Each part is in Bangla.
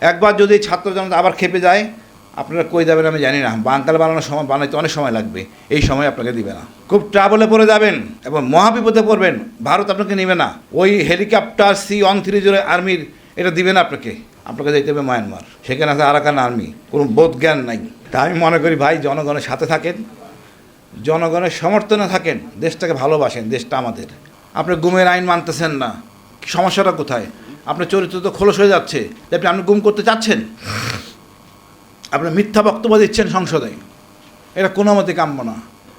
একবার যদি ছাত্র জনতা আবার খেপে যায়, আপনারা কই যাবেন আমি জানি না। বাঙ্কার বানানোর সময় বানাইতে অনেক সময় লাগবে, এই সময় আপনাকে দিবে না। খুব ট্রাবলে পড়ে যাবেন এবং মহাবিপদে পড়বেন, ভারত আপনাকে নেবে না। ওই হেলিকপ্টার C-130 আর্মির এটা দিবে না আপনাকে। আপনাকে যেতে হবে মায়ানমার, সেখানে আছে আরাকান আর্মি, কোনো বোধ জ্ঞান নাই। তা আমি মনে করি ভাই, জনগণের সাথে থাকেন, জনগণের সমর্থনে থাকেন, দেশটাকে ভালোবাসেন, দেশটা আমাদের। আপনি গুমের আইন মানতেছেন না, সমস্যাটা কোথায়? আপনার চরিত্র তো খোলস হয়ে যাচ্ছে যে আপনি গুম করতে চাচ্ছেন, আপনি মিথ্যা বক্তব্য দিচ্ছেন সংসদে, এটা কোনো মতে কাম্য না।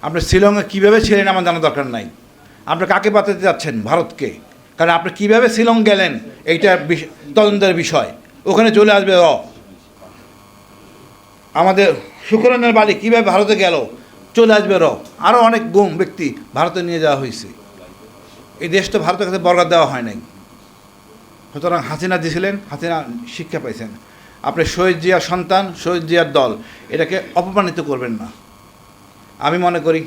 আপনি শিলংয়ে কীভাবে ছিলেন আমার জানার দরকার নাই। আপনি কাকে বাঁচাতে যাচ্ছেন? ভারতকে। কারণ আপনি কীভাবে শিলং গেলেন এইটা তদন্তের বিষয়। ওখানে চলে আসবে আমাদের শুক্রানের বাড়ি কীভাবে ভারতে গেল, চলে আসবে আরও অনেক গুম ব্যক্তি ভারতে নিয়ে যাওয়া হয়েছে। এই দেশটা ভারতের কাছে বরকত দেওয়া হয় নাই। সুতরাং হাসিনা দিয়েছিলেন, হাসিনা শিক্ষা পাইছেন। আপনি শহীদ জিয়ার সন্তান, শহীদ জিয়ার দল, এটাকে অপমানিত করবেন না। আমি মনে করি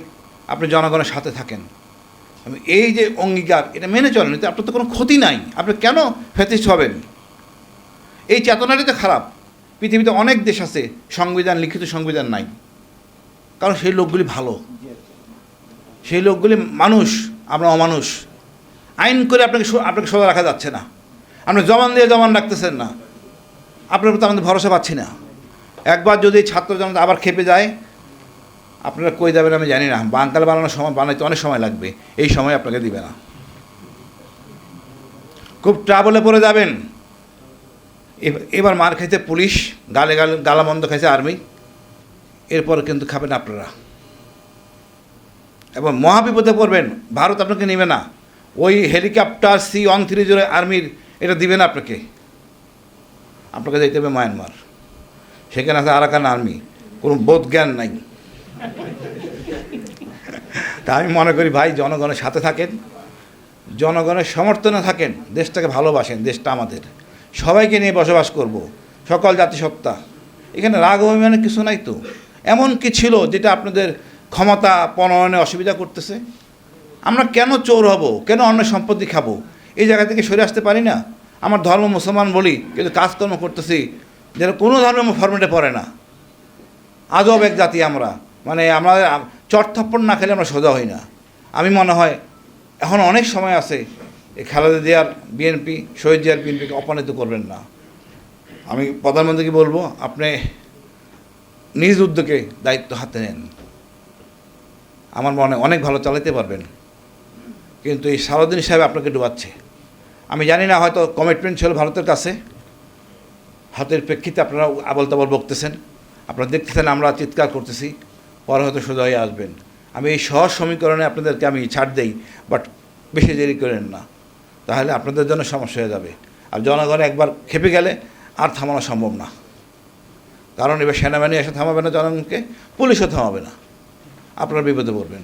আপনি জনগণের সাথে থাকেন, এই যে অঙ্গীকার এটা মেনে চলেন, এতে আপনার তো কোনো ক্ষতি নাই। আপনি কেন ফ্যাসিস্ট হবেন? এই চেতনাটাই তো খারাপ। পৃথিবীতে অনেক দেশ আছে সংবিধান, লিখিত সংবিধান নাই, কারণ সেই লোকগুলি ভালো, সেই লোকগুলি মানুষ, আমরা অমানুষ। আইন করে আপনাকে সোজা রাখা যাচ্ছে না। আপনি জমান দিয়ে জমান রাখতেছেন না, আপনার প্রতি আমাদের ভরসা পাচ্ছি না। একবার যদি ছাত্র জনতা আবার খেপে যায়, আপনারা কই যাবেন আমি জানি না। বাঙ্কার বানানোর সময় বানাইতে অনেক সময় লাগবে, এই সময় আপনাকে দিবে না। খুব ট্রাবলে পড়ে যাবেন। এবার মার খাইছে পুলিশ, গালে গালে গালামন্দ খাইছে আর্মি, এরপর কিন্তু খাবেন আপনারা এবং মহাবিপদে পড়বেন, ভারত আপনাকে নেবে না। ওই হেলিকপ্টার C-130 আর্মির এটা দিবে না আপনাকে। আপনাকে যেতে হবে মায়ানমার, সেখানে আছে আরাকান আর্মি, কোনো বোধ জ্ঞান নাই। তা আমি মনে করি ভাই, জনগণের সাথে থাকেন, জনগণের সমর্থনে থাকেন, দেশটাকে ভালোবাসেন, দেশটা আমাদের। সবাইকে নিয়ে বসবাস করব, সকল জাতিসত্তা। এখানে রাগ অভিমানের কিছু নাই তো। এমন কি ছিল যেটা আপনাদের ক্ষমতা প্রণয়নে অসুবিধা করতেছে? আমরা কেন চোর হব, কেন অন্যের সম্পত্তি খাবো? এই জায়গা থেকে সরে আসতে পারি না? আমার ধর্ম মুসলমান বলি, কিন্তু কাজকর্ম করতেছি যেন কোনো ধর্মের ফরম্যাটে পড়ে না। আজব এক জাতি আমরা, মানে আমরা চটথপ্পড় না খেলে আমরা সোজা হই না। আমি মনে হয় এখন অনেক সময় আছে, এই খালেদা জিয়ার বিএনপি, শহীদ জিয়ার বিএনপিকে অপমানিত করবেন না। আমি প্রধানমন্ত্রীকে বলবো, আপনি নিজ উদ্যোগে দায়িত্ব হাতে নেন। আমার মনে অনেক ভালো চালাতে পারবেন, কিন্তু এই সারাদিন সাহেব আপনাকে ডুবাচ্ছে। আমি জানি না, হয়তো কমিটমেন্ট ছিল ভারতের কাছে, হাতের প্রেক্ষিতে আপনারা আবল তাবল বকতেছেন, আপনারা দেখতেছেন আমরা চিৎকার করতেছি, পরে হয়তো সোজা হয়ে আসবেন। আমি এই সহজ সমীকরণে আপনাদেরকে আমি ছাড় দেই, বাট বেশি দেরি করেন না, তাহলে আপনাদের জন্য সমস্যা হয়ে যাবে। আর জনগণ একবার খেপে গেলে আর থামানো সম্ভব না, কারণ এবার সেনাবাহিনী এসে থামাবে না জনগণকে, পুলিশও থামাবে না, আপনারা বিপদে পড়বেন।